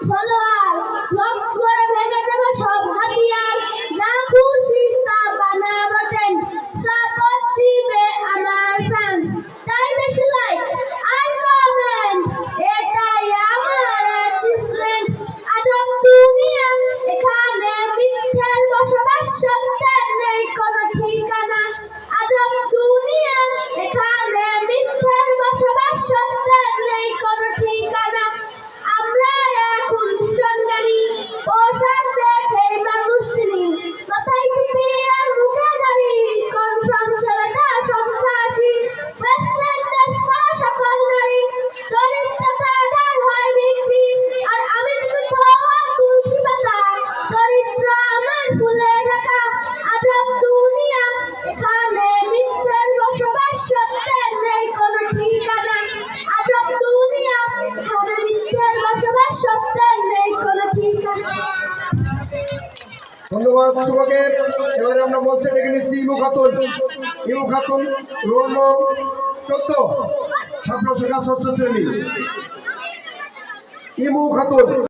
Follower, block করে ভেঙে দেব সব হাতিয়ার, যা খুশি তা বানাবো ট্রেন্ড, সাপোর্ট দিবে আমার ফ্যান্স, চাই বেশি লাইক আর কমেন্ট, এটাই আমার অ্যাচিভমেন্ট। আজব দুনিয়া, এখানে মিথ্যের বসবাস, সত্যের নেই কোনো ঠিকানা। আজব দুনিয়া, এখানে মিথ্যের বসবাস, সত্যের নেই কোনো ঠিকানা। আমরা এখন ভীষণ জ্ঞানী, পোশাক দেখে মানুষ চিনি, মাথায় টুপি আর মুখে দাড়ি, কনফার্ম ছেলেটা সন্ত্রাসী, ওয়েস্টার্ন ড্রেস পরা সকল নারী, চরিত্র তাদের হয় বিক্রি, আর আমি কিন্তু তুলসী পাতা, চরিত্র আমার ফুলে ঢাকা। আজব দুনিয়া, এখানে মিথ্যের বসবাস, সত্যের নেই কোনো ঠিকানা। আজব দুনিয়া, এখানে মিথ্যের বসবাস, সত্যের নেই কোনো ঠিকানা। ধন্যবাদ শুভকে। এবারে আমরা বলছি ডেকে নিচ্ছি ইমু খাতুন। ইমু খাতুন রোল 14, ছাত্র শাখা 6ষ্ঠ শ্রেণী। ইমু খাতুন।